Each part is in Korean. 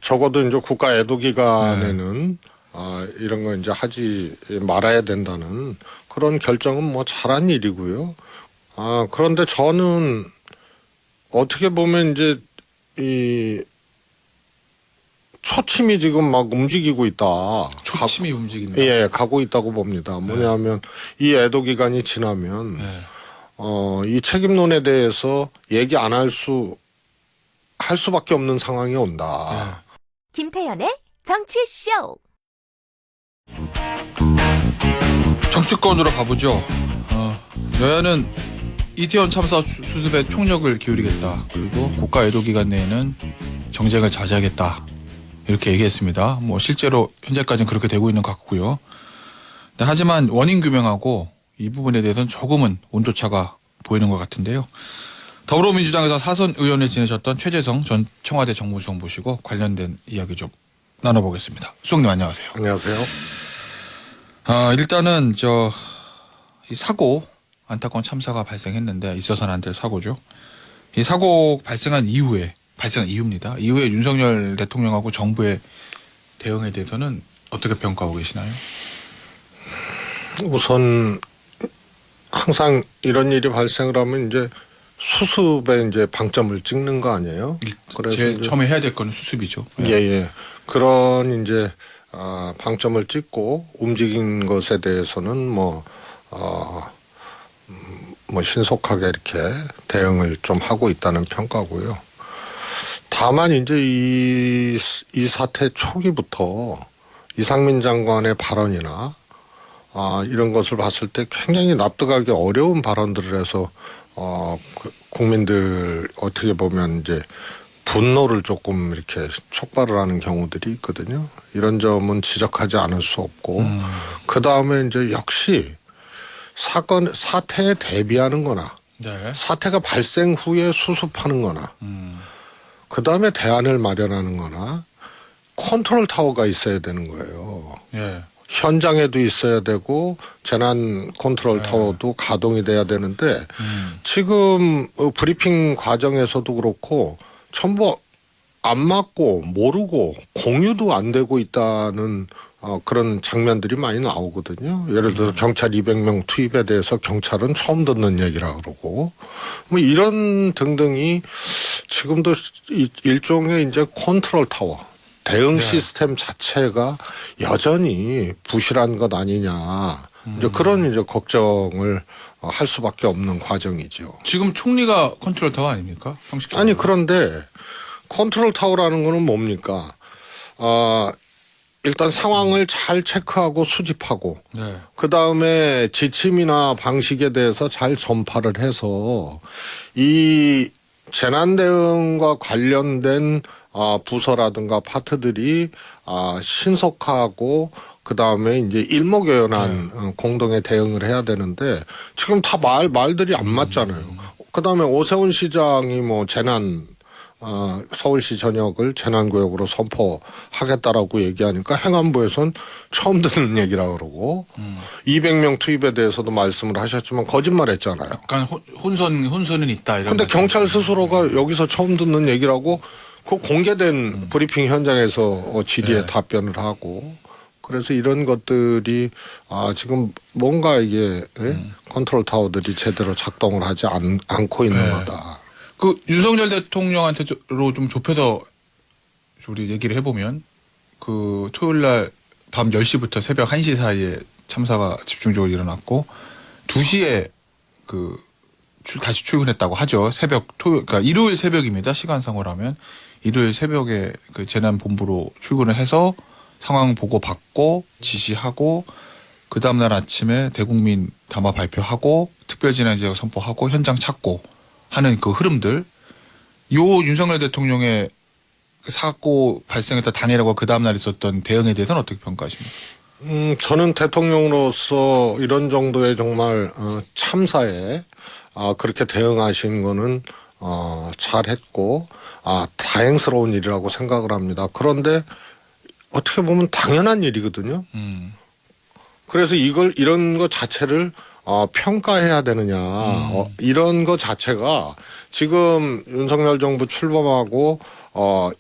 적어도 이제 국가 애도 기간에는 이런 거 이제 하지 말아야 된다는 그런 결정은 뭐 잘한 일이고요. 그런데 저는 어떻게 보면 이제 이 초침이 지금 막 움직이고 있다. 초침이 움직인다. 예, 가고 있다고 봅니다. 뭐냐면 이 애도 기간이 지나면 이 책임론에 대해서 얘기 안 할 수밖에 없는 상황이 온다. 김태현의 정치쇼. 정치권으로 가보죠. 여야는 이태원 참사 수습에 총력을 기울이겠다. 그리고 국가 애도 기간 내에는 정쟁을 자제하겠다. 이렇게 얘기했습니다. 뭐 실제로 현재까지는 그렇게 되고 있는 것 같고요. 하지만 원인 규명하고 이 부분에 대해서는 조금은 온도차가 보이는 것 같은데요. 더불어민주당에서 사선 의원을 지내셨던 최재성 전 청와대 정무수석 모시고 관련된 이야기 좀 나눠보겠습니다. 수석님 안녕하세요. 안녕하세요. 일단은 이 사고 안타까운 참사가 발생했는데 있어서는 안 될 사고죠. 이 사고 발생한 이유입니다. 이후에 윤석열 대통령하고 정부의 대응에 대해서는 어떻게 평가하고 계시나요? 우선 항상 이런 일이 발생을 하면 이제 수습에 이제 방점을 찍는 거 아니에요? 그래서 제일 처음에 해야 될 거는 수습이죠. 예. 그런 이제 방점을 찍고 움직인 것에 대해서는 뭐 신속하게 이렇게 대응을 좀 하고 있다는 평가고요. 다만 이제 이 사태 초기부터 이상민 장관의 발언이나 이런 것을 봤을 때 굉장히 납득하기 어려운 발언들을 해서 국민들 어떻게 보면 이제 분노를 조금 이렇게 촉발을 하는 경우들이 있거든요. 이런 점은 지적하지 않을 수 없고 그 다음에 이제 역시 사태에 대비하는 거나 사태가 발생 후에 수습하는 거나 그 다음에 대안을 마련하는 거나 컨트롤 타워가 있어야 되는 거예요. 현장에도 있어야 되고 재난 컨트롤 타워도 가동이 돼야 되는데 지금 브리핑 과정에서도 그렇고 전부 안 맞고 모르고 공유도 안 되고 있다는 그런 장면들이 많이 나오거든요. 예를 들어서 경찰 200명 투입에 대해서 경찰은 처음 듣는 얘기라 그러고 뭐 이런 등등이 지금도 일종의 이제 컨트롤 타워 대응 시스템 자체가 여전히 부실한 것 아니냐. 이제 그런 이제 걱정을 할 수밖에 없는 과정이죠. 지금 총리가 컨트롤 타워 아닙니까? 형식적으로. 아니 그런데 컨트롤 타워라는 거는 뭡니까? 일단 상황을 잘 체크하고 수집하고 그 다음에 지침이나 방식에 대해서 잘 전파를 해서 이 재난 대응과 관련된 부서라든가 파트들이 신속하고 그 다음에 이제 일목요연한 공동의 대응을 해야 되는데 지금 다 말들이 안 맞잖아요. 그 다음에 오세훈 시장이 뭐 서울시 전역을 재난구역으로 선포하겠다라고 얘기하니까 행안부에선 처음 듣는 얘기라 그러고 200명 투입에 대해서도 말씀을 하셨지만 거짓말했잖아요. 약간 혼선은 있다. 이런. 근데 경찰 스스로가 여기서 처음 듣는 얘기라고 그 공개된 브리핑 현장에서 질의에 답변을 하고 그래서 이런 것들이 지금 뭔가 이게 컨트롤 타워들이 제대로 작동을 하지 않고 있는 거다. 그 윤석열 대통령한테로 좀 좁혀서 우리 얘기를 해보면 그 토요일 날 밤 10시부터 새벽 1시 사이에 참사가 집중적으로 일어났고 2시에 다시 출근했다고 하죠. 그러니까 일요일 새벽입니다. 시간상으로 하면 일요일 새벽에 그 재난본부로 출근을 해서 상황 보고 받고 지시하고 그 다음날 아침에 대국민 담화 발표하고 특별재난지역 선포하고 현장 찾고 하는 그 흐름들, 윤석열 대통령의 사고 발생했던 당일하고 그 다음날 있었던 대응에 대해서는 어떻게 평가하십니까? 저는 대통령으로서 이런 정도의 정말 참사에 그렇게 대응하신 거는 잘했고 다행스러운 일이라고 생각을 합니다. 그런데 어떻게 보면 당연한 일이거든요. 그래서 이런 것 자체를 평가해야 되느냐 이런 것 자체가 지금 윤석열 정부 출범하고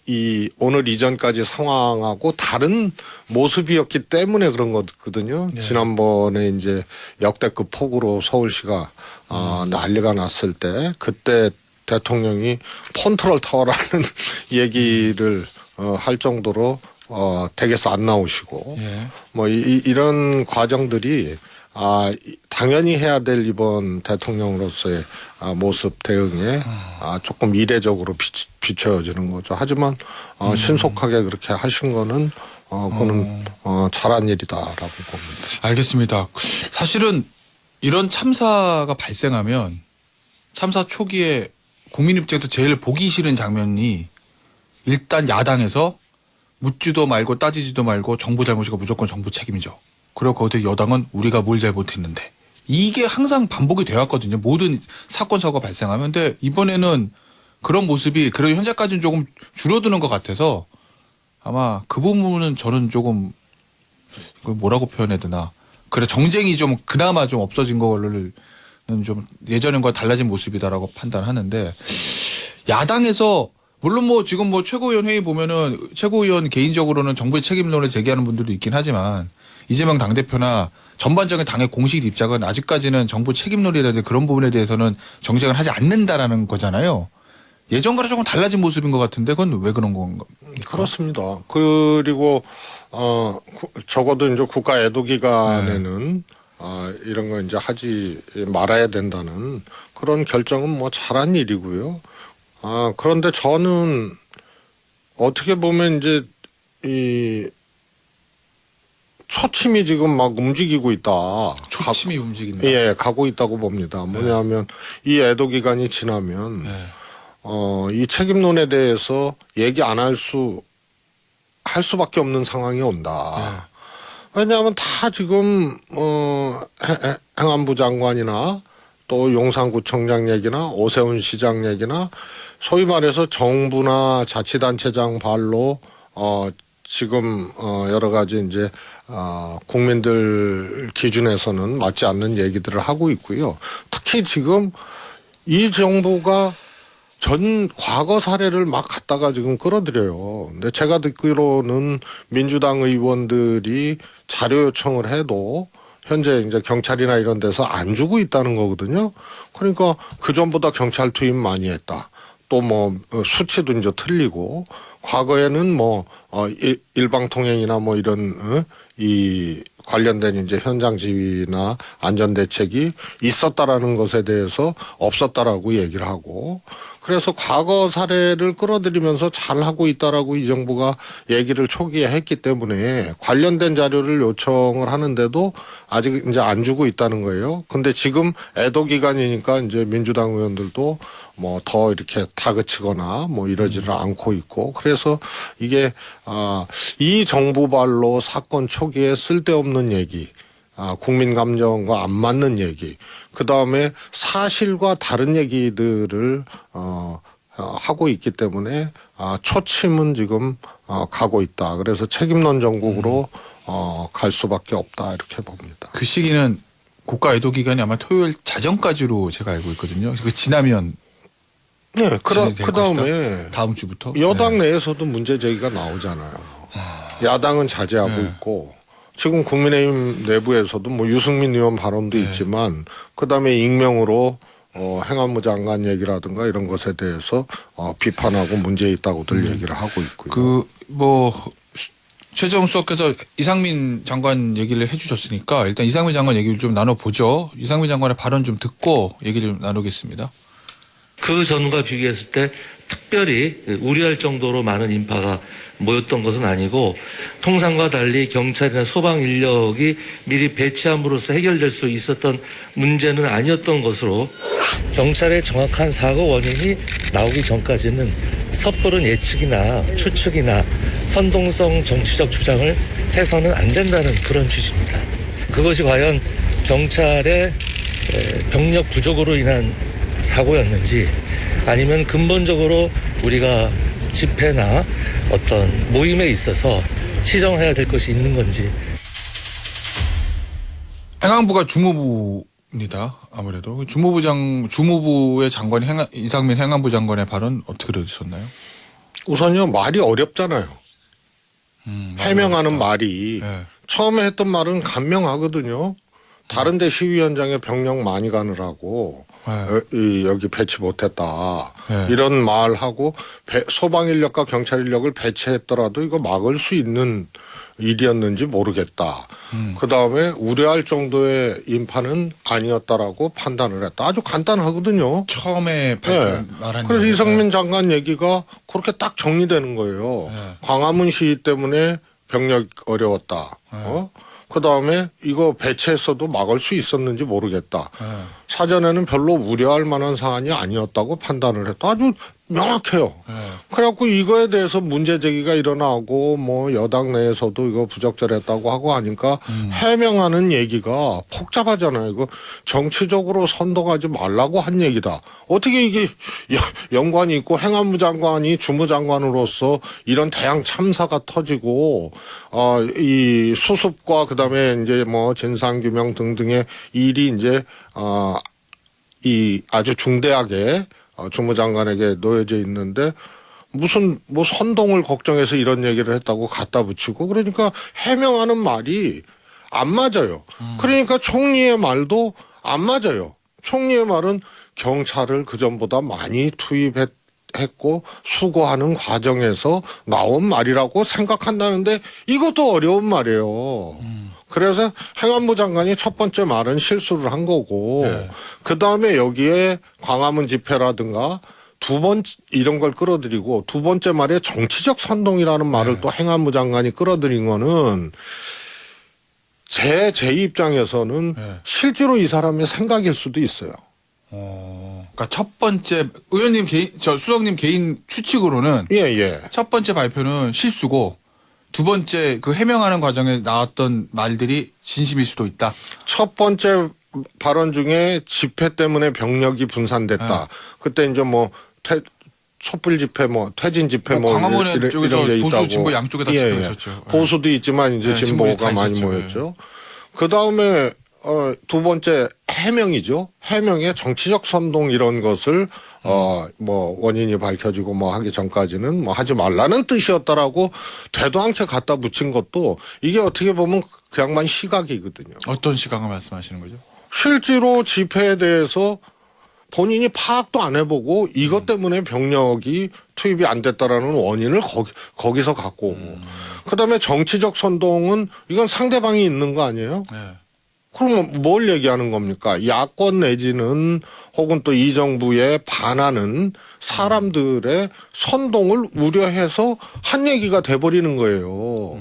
이 오늘 이전까지 상황하고 다른 모습이었기 때문에 그런 거거든요. 네. 지난번에 이제 역대급 폭우로 서울시가 난리가 났을 때 그때 대통령이 폰트럴 타워라는 얘기를 할 정도로 댁에서 안 나오시고 예. 뭐 이런 과정들이 당연히 해야 될 이번 대통령으로서의 모습 대응에 조금 이례적으로 비춰지는 거죠. 하지만 신속하게 그렇게 하신 거는 그거는 잘한 일이다라고 봅니다. 알겠습니다. 사실은 이런 참사가 발생하면 참사 초기에 국민 입장에서 제일 보기 싫은 장면이 일단 야당에서 묻지도 말고 따지지도 말고 정부 잘못이고 무조건 정부 책임이죠. 그리고 거기서 여당은 우리가 뭘 잘못했는데 이게 항상 반복이 되었거든요. 모든 사건 사고가 발생하면. 근데 이번에는 그런 모습이 그래도 현재까지는 조금 줄어드는 것 같아서 아마 그 부분은 저는 조금 그걸 뭐라고 표현해야 되나. 그래 정쟁이 좀 그나마 좀 없어진 거를 좀 예전과 달라진 모습이다라고 판단하는데 야당에서 물론 뭐 지금 뭐 최고위원 회의 보면은 최고위원 개인적으로는 정부의 책임론을 제기하는 분들도 있긴 하지만 이재명 당대표나 전반적인 당의 공식 입장은 아직까지는 정부 책임론이라든지 그런 부분에 대해서는 정쟁을 하지 않는다라는 거잖아요. 예전과는 조금 달라진 모습인 것 같은데 그건 왜 그런 건가? 그렇습니다. 그리고 적어도 이제 국가 애도 기간에는 이런 거 이제 하지 말아야 된다는 그런 결정은 뭐 잘한 일이고요. 그런데 저는 어떻게 보면 이제 이 초침이 지금 막 움직이고 있다. 초침이 움직인다. 예, 가고 있다고 봅니다. 뭐냐면 이 애도 기간이 지나면 네. 이 책임론에 대해서 얘기 안 할 수밖에 없는 상황이 온다. 왜냐하면 다 지금 행안부 장관이나 또 용산구청장 얘기나 오세훈 시장 얘기나 소위 말해서 정부나 자치단체장 발로 지금 여러 가지 이제 국민들 기준에서는 맞지 않는 얘기들을 하고 있고요. 특히 지금 이 정부가 전 과거 사례를 막 갖다가 지금 끌어들여요. 근데 제가 듣기로는 민주당 의원들이 자료 요청을 해도 현재 이제 경찰이나 이런 데서 안 주고 있다는 거거든요. 그러니까 그 전보다 경찰 투입 많이 했다. 또 뭐 수치도 이제 틀리고 과거에는 뭐 일방통행이나 뭐 이런 이 관련된 이제 현장 지휘나 안전 대책이 있었다라는 것에 대해서 없었다라고 얘기를 하고 그래서 과거 사례를 끌어들이면서 잘 하고 있다라고 이 정부가 얘기를 초기에 했기 때문에 관련된 자료를 요청을 하는데도 아직 이제 안 주고 있다는 거예요. 근데 지금 애도 기간이니까 이제 민주당 의원들도 뭐 더 이렇게 다그치거나 뭐 이러지를 않고 있고 그래서 이게 이 정부 발로 사건 초기에 쓸데없는 얘기 국민 감정과 안 맞는 얘기 그 다음에 사실과 다른 얘기들을 하고 있기 때문에 초침은 지금 가고 있다. 그래서 책임론 정국으로 갈 수밖에 없다 이렇게 봅니다. 그 시기는 국가 애도 기간이 아마 토요일 자정까지로 제가 알고 있거든요. 그 지나면 네, 진행될 그 다음에 것이다. 다음 주부터 여당 내에서도 문제 제기가 나오잖아요. 야당은 자제하고 있고 지금 국민의힘 내부에서도 뭐 유승민 의원 발언도 있지만 그 다음에 익명으로 행안부 장관 얘기라든가 이런 것에 대해서 비판하고 문제 있다고들 얘기를 하고 있고요. 그 뭐 최재형 수석께서 이상민 장관 얘기를 해주셨으니까 일단 이상민 장관 얘기를 좀 나눠보죠. 이상민 장관의 발언 좀 듣고 얘기를 좀 나누겠습니다. 그 전과 비교했을 때 특별히 우려할 정도로 많은 인파가 모였던 것은 아니고 통상과 달리 경찰이나 소방 인력이 미리 배치함으로써 해결될 수 있었던 문제는 아니었던 것으로 경찰의 정확한 사고 원인이 나오기 전까지는 섣부른 예측이나 추측이나 선동성 정치적 주장을 해서는 안 된다는 그런 취지입니다. 그것이 과연 경찰의 병력 부족으로 인한 사고였는지 아니면 근본적으로 우리가 집회나 어떤 모임에 있어서 시정해야 될 것이 있는 건지. 행안부가 주무부입니다. 니다. 아무래도 주무부의 장관이 이상민 행안부 장관의 발언 어떻게 들으셨나요? 우선요 말이 어렵잖아요. 해명하는 말이 네. 처음에 했던 말은 간명하거든요. 다른데 시위 현장에 병력 많이 가느라고 여기 배치 못했다. 네. 이런 말하고 소방 인력과 경찰 인력을 배치했더라도 이거 막을 수 있는 일이었는지 모르겠다. 그다음에 우려할 정도의 인파는 아니었다라고 판단을 했다. 아주 간단하거든요. 처음에 네. 말한 그래서 얘기가. 이상민 장관 얘기가 그렇게 딱 정리되는 거예요. 네. 광화문 시위 때문에 병력 어려웠다. 네. 그다음에 이거 배치했어도 막을 수 있었는지 모르겠다. 네. 사전에는 별로 우려할 만한 사안이 아니었다고 판단을 했다. 아주 명확해요. 네. 그래갖고 이거에 대해서 문제 제기가 일어나고 뭐 여당 내에서도 이거 부적절했다고 하고 하니까 해명하는 얘기가 복잡하잖아요. 이거 정치적으로 선동하지 말라고 한 얘기다. 어떻게 이게 연관이 있고 행안부 장관이 주무장관으로서 이런 대형 참사가 터지고 이 수습과 그다음에 이제 뭐 진상규명 등등의 일이 이제 이 아주 중대하게 주무장관에게 놓여져 있는데 무슨 뭐 선동을 걱정해서 이런 얘기를 했다고 갖다 붙이고 그러니까 해명하는 말이 안 맞아요. 그러니까 총리의 말도 안 맞아요. 총리의 말은 경찰을 그전보다 많이 투입했고 수고하는 과정에서 나온 말이라고 생각한다는데 이것도 어려운 말이에요. 그래서 행안부 장관이 첫 번째 말은 실수를 한 거고 네. 그다음에 여기에 광화문 집회라든가 두 번째 이런 걸 끌어들이고 두 번째 말에 정치적 선동이라는 말을 네. 또 행안부 장관이 끌어들인 거는 제 입장에서는 네. 실제로 이 사람의 생각일 수도 있어요. 그러니까 첫 번째 의원님 수석님 개인 추측으로는 예. 첫 번째 발표는 실수고 두 번째 그 해명하는 과정에 나왔던 말들이 진심일 수도 있다. 첫 번째 발언 중에 집회 때문에 병력이 분산됐다. 네. 그때 이제 뭐 촛불 집회, 뭐 퇴진 집회, 뭐 광화문에 이런 쪽에서 게 보수 있다고. 진보 양쪽에 다 집회가 있었죠. 보수도 있지만 이제 네, 진보도 진보가 다 많이 있었죠. 모였죠. 그 다음에 두 번째 해명이죠. 해명의 정치적 선동 이런 것을 뭐 원인이 밝혀지고 뭐 하기 전까지는 뭐 하지 말라는 뜻이었다라고 되도 않게 갖다 붙인 것도 이게 어떻게 보면 그 양반 시각이거든요. 어떤 시각을 말씀하시는 거죠? 실제로 집회에 대해서 본인이 파악도 안 해보고 이것 때문에 병력이 투입이 안 됐다라는 원인을 거기서 갖고 오고 그다음에 정치적 선동은 이건 상대방이 있는 거 아니에요? 네. 그러면 뭘 얘기하는 겁니까? 야권 내지는 혹은 또 이 정부에 반하는 사람들의 선동을 우려해서 한 얘기가 돼버리는 거예요.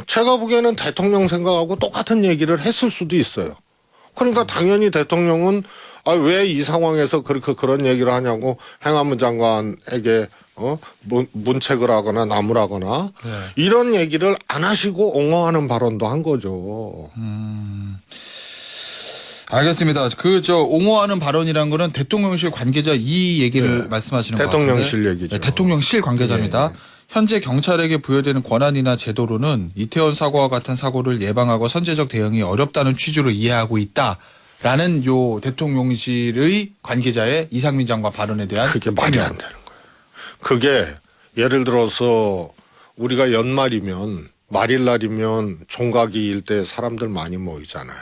제가 보기에는 대통령 생각하고 똑같은 얘기를 했을 수도 있어요. 그러니까 당연히 대통령은 왜 이 상황에서 그런 얘기를 하냐고 행안부 장관에게 문책을 하거나 나무라거나 네. 이런 얘기를 안 하시고 옹호하는 발언도 한 거죠. 알겠습니다. 옹호하는 발언이란 거는 대통령실 관계자 이 얘기를 말씀하시는 것 같은데. 대통령실 얘기죠. 네, 대통령실 관계자입니다. 예. 현재 경찰에게 부여되는 권한이나 제도로는 이태원 사고와 같은 사고를 예방하고 선제적 대응이 어렵다는 취지로 이해하고 있다라는 요 대통령실의 관계자의 이상민 장관 발언에 대한 그게 말이 안 되는 거예요. 그게 예를 들어서 우리가 연말이면 말일날이면 종각이 일대 사람들 많이 모이잖아요.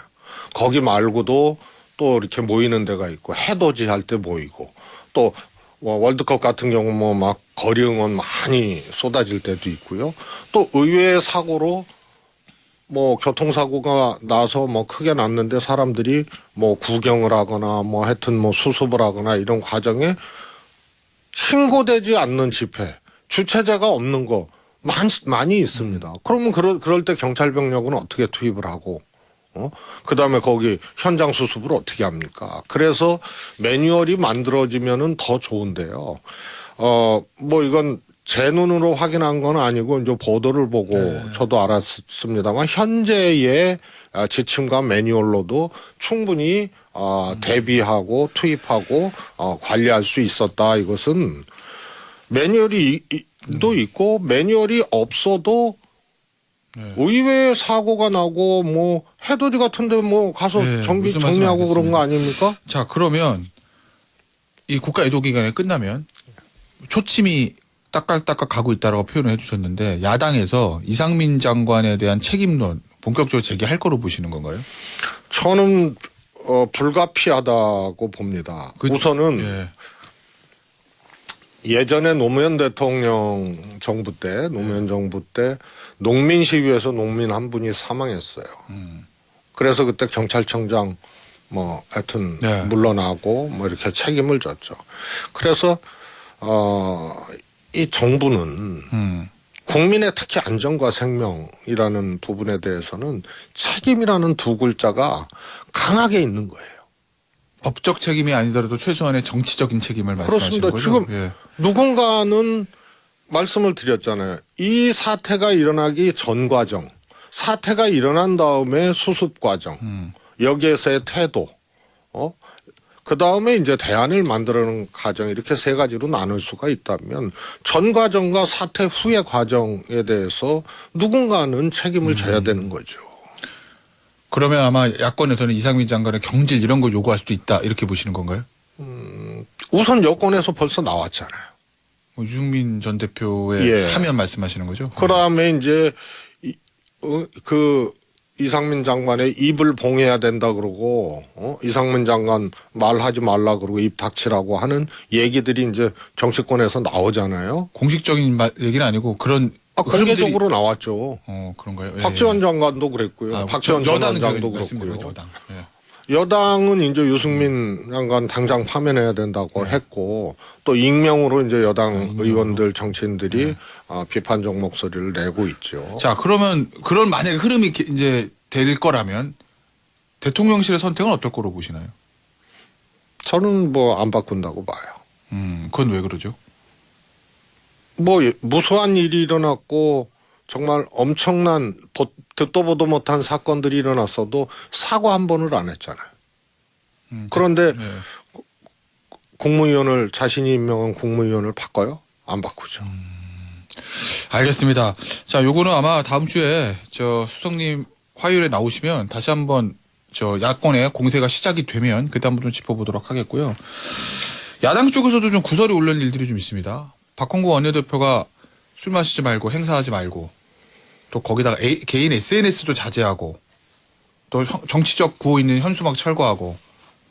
거기 말고도 또 이렇게 모이는 데가 있고 해돋이 할 때 모이고 또 월드컵 같은 경우 뭐 막 거리 응원 많이 쏟아질 때도 있고요. 또 의외의 사고로 뭐 교통사고가 나서 뭐 크게 났는데 사람들이 뭐 구경을 하거나 뭐 하여튼 뭐 수습을 하거나 이런 과정에 신고되지 않는 집회, 주최자가 없는 거 많이 있습니다. 그러면 그럴 때 경찰 병력은 어떻게 투입을 하고 그다음에 거기 현장 수습을 어떻게 합니까? 그래서 매뉴얼이 만들어지면은 더 좋은데요. 뭐 이건 제 눈으로 확인한 건 아니고 이제 보도를 보고 저도 알았습니다만 현재의 지침과 매뉴얼로도 충분히 대비하고 투입하고 관리할 수 있었다. 이것은 매뉴얼이 또 있고 매뉴얼이 없어도 네. 의외에 사고가 나고 뭐 해돋이 같은데 뭐 가서 네, 정비 무슨 말씀 정리하고 그런 거 알겠습니다. 아닙니까? 자, 그러면 이 국가 애도 기간이 끝나면 초침이 딱딱딱딱 가고 있다라고 표현을 해주셨는데 야당에서 이상민 장관에 대한 책임론 본격적으로 제기할 거로 보시는 건가요? 저는 불가피하다고 봅니다. 우선은 예. 예전에 노무현 대통령 정부 때 노무현 정부 때 농민 시위에서 농민 한 분이 사망했어요. 그래서 그때 경찰청장 뭐 하여튼 네. 물러나고 뭐 이렇게 책임을 졌죠. 그래서 이 정부는 국민의 특히 안전과 생명이라는 부분에 대해서는 책임이라는 두 글자가 강하게 있는 거예요. 법적 책임이 아니더라도 최소한의 정치적인 책임을 말씀하시는 그렇습니다. 거죠? 지금 예. 누군가는 말씀을 드렸잖아요. 이 사태가 일어나기 전 과정, 사태가 일어난 다음에 수습 과정, 여기에서의 태도, 그 다음에 이제 대안을 만들어내는 과정 이렇게 세 가지로 나눌 수가 있다면 전 과정과 사태 후의 과정에 대해서 누군가는 책임을 져야 되는 거죠. 그러면 아마 야권에서는 이상민 장관의 경질 이런 거 요구할 수도 있다 이렇게 보시는 건가요? 우선 여권에서 벌써 나왔잖아요. 뭐 유승민 전 대표의 예. 하면 말씀하시는 거죠? 그 다음에 이제 그 이상민 장관의 입을 봉해야 된다 그러고 이상민 장관 말하지 말라 그러고 입 닥치라고 하는 얘기들이 이제 정치권에서 나오잖아요. 공식적인 얘기는 아니고 그런 공개적으로 나왔죠. 그런가요? 예, 박지원 예. 장관도 그랬고요. 박지원 전 여당 원장도 말씀드린 그렇고요. 여당. 예. 여당은 이제 유승민 장관 당장 파면해야 된다고 했고 또 익명으로 이제 여당 의원들 정치인들이 비판적 목소리를 내고 있죠. 자, 그러면 그런 만약에 흐름이 이제 될 거라면 대통령실의 선택은 어떨 거로 보시나요? 저는 뭐 안 바꾼다고 봐요. 그건 왜 그러죠? 뭐 무수한 일이 일어났고 정말 엄청난 듣도 보도 못한 사건들이 일어났어도 사과 한 번을 안 했잖아요. 그런데 네. 국무위원을 자신이 임명한 국무위원을 바꿔요? 안 바꾸죠. 알겠습니다. 자, 요거는 아마 다음 주에 저 수석님 화요일에 나오시면 다시 한번 저 야권의 공세가 시작이 되면 그때 한번 좀 짚어보도록 하겠고요. 야당 쪽에서도 좀 구설이 올라온 일들이 좀 있습니다. 박홍구 원내대표가 술 마시지 말고 행사하지 말고 또 거기다가 개인 SNS도 자제하고 또 정치적 구호 있는 현수막 철거하고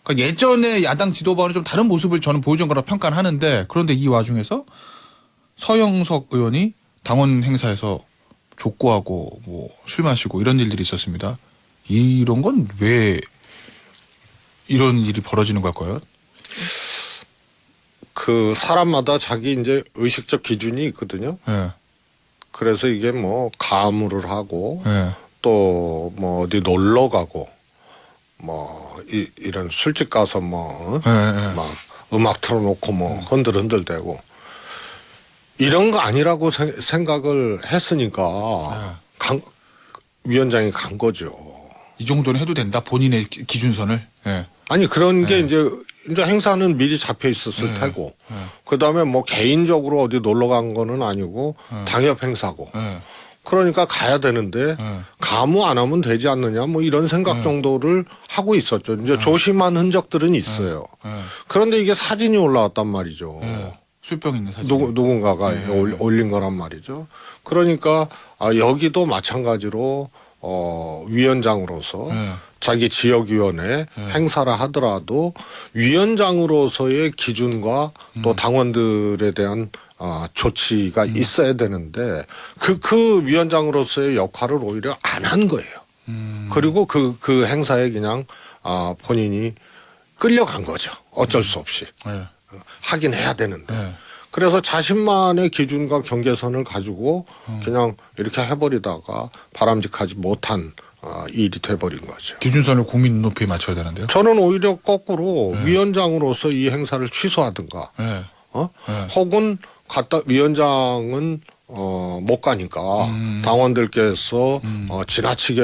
그러니까 예전에 야당 지도부와는 좀 다른 모습을 저는 보여준 거라 평가는 하는데 그런데 이 와중에서 서영석 의원이 당원 행사에서 족구하고 뭐 술 마시고 이런 일들이 있었습니다. 이런 건 왜 이런 일이 벌어지는 걸까요? 그 사람마다 자기 이제 의식적 기준이 있거든요. 예. 그래서 이게 뭐 가무를 하고 예. 또 뭐 어디 놀러 가고 뭐 이런 술집 가서 뭐 예. 예. 막 음악 틀어놓고 뭐 흔들흔들대고 이런 거 아니라고 생각을 했으니까 위원장이 간 거죠. 이 정도는 해도 된다. 본인의 기준선을. 예. 아니 그런 게 이제 행사는 미리 잡혀 있었을 네. 테고 네. 그다음에 뭐 개인적으로 어디 놀러 간 거는 아니고 당협 행사고 예. 그러니까 가야 되는데 가무 안 하면 되지 않느냐 뭐 이런 생각 정도를 하고 있었죠. 이제 조심한 흔적들은 있어요. 그런데 이게 사진이 올라왔단 말이죠. 술병 있는 사진. 누군가가 올린 거란 말이죠. 그러니까 여기도 마찬가지로 위원장으로서 자기 지역위원회 행사를 하더라도 위원장으로서의 기준과 또 당원들에 대한 조치가 있어야 되는데 그 위원장으로서의 역할을 오히려 안 한 거예요. 그리고 그 행사에 그냥 본인이 끌려간 거죠. 어쩔 수 없이. 하긴 해야 되는데. 그래서 자신만의 기준과 경계선을 가지고 그냥 이렇게 해버리다가 바람직하지 못한 일이 돼버린 거죠. 기준선을 국민 눈높이에 맞춰야 되는데요. 저는 오히려 거꾸로 위원장으로서 이 행사를 취소하든가 혹은 위원장은 못 가니까 당원들께서 지나치게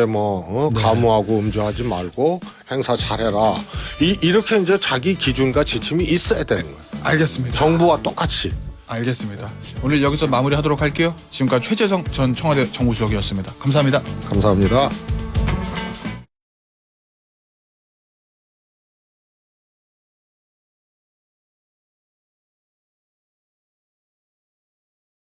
가무하고 음주하지 말고 행사 잘해라. 이렇게 이제 자기 기준과 지침이 있어야 되는 거예요. 알겠습니다. 정부와 똑같이. 알겠습니다. 오늘 여기서 마무리하도록 할게요. 지금까지 최재성 전 청와대 정무수석이었습니다. 감사합니다. 감사합니다.